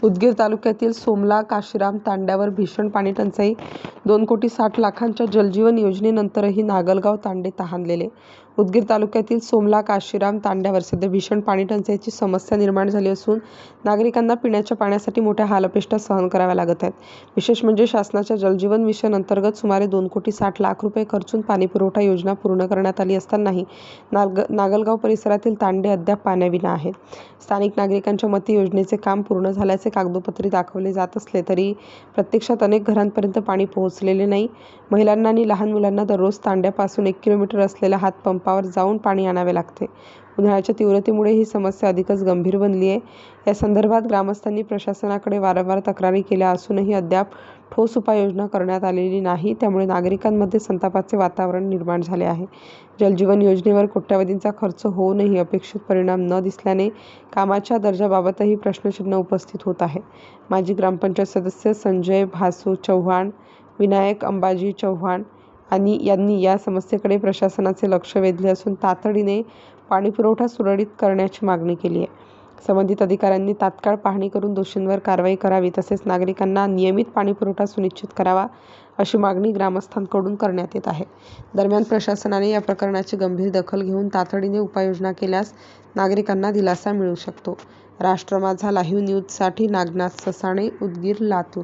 उदगीर तालुक्यातील सोमला, काशीराम तांड्यावर भीषण पाणीटंचाई. 2,60,00,000च्या जलजीवन योजनेनंतरही नागलगाव तांडे तहानलेले. उदगीर तालुक्यातील सोमला, काशीराम तांड्यावर सध्या भीषण पाणीटंचाईची समस्या निर्माण झाली असून नागरिकांना पिण्याच्या पाण्यासाठी मोठ्या हालअपेष्टा सहन कराव्या लागत आहेत. विशेष म्हणजे शासनाच्या जलजीवन मिशन अंतर्गत सुमारे 2,60,00,000 रुपये खर्चून पाणीपुरवठा योजना पूर्ण करण्यात आली असतानाही नागलगाव परिसरातील तांडे अद्याप पाण्याविना आहेत. स्थानिक नागरिकांच्या मते योजनेचे काम पूर्ण झाल्याचे कागदोपत्री दाखवले जात असले तरी प्रत्यक्षात अनेक घरांपर्यंत पाणी पोहोचलेले नाही. महिलांना आणि लहान मुलांना दररोज तांड्यापासून 1 किलोमीटर असलेल्या हातपंपावर जाऊन पाणी आणावे लागते. उन्हाळ्याच्या तीव्रतेमुळे ही समस्या अधिकच गंभीर बनली आहे. या संदर्भात ग्रामस्थांनी प्रशासनाकडे वारंवार तक्रारी केल्या असूनही अद्याप ठोस उपाययोजना करण्यात आलेली नाही. त्यामुळे नागरिकांमध्ये संतापाचे वातावरण निर्माण झाले आहे. जलजीवन योजनेवर कोट्यवधींचा खर्च होऊनही अपेक्षित परिणाम न दिसल्याने कामाच्या दर्जाबाबतही प्रश्नचिन्ह उपस्थित होत आहे. माजी ग्रामपंचायत सदस्य संजय भासू चव्हाण, विनायक अंबाजी चव्हाण यांनी या समस्येकडे प्रशासनाचे लक्ष वेधले असून तातडीने पाणीपुरवठा सुरळीत करण्याची मागणी केली आहे. संबंधित अधिकाऱ्यांनी तात्काळ पाहणी करून दोषींवर कारवाई करावी तसेच नागरिकांना नियमित पाणीपुरवठा सुनिश्चित करावा अशी मागणी ग्रामस्थांकडून करण्यात येत आहे. दरम्यान प्रशासनाने या प्रकरणाची गंभीर दखल घेऊन तातडीने उपाययोजना केल्यास नागरिकांना दिलासा मिळू शकतो. राष्ट्र माझा लाईव्ह न्यूजसाठी नागनाथ ससाणे, उदगीर, लातूर.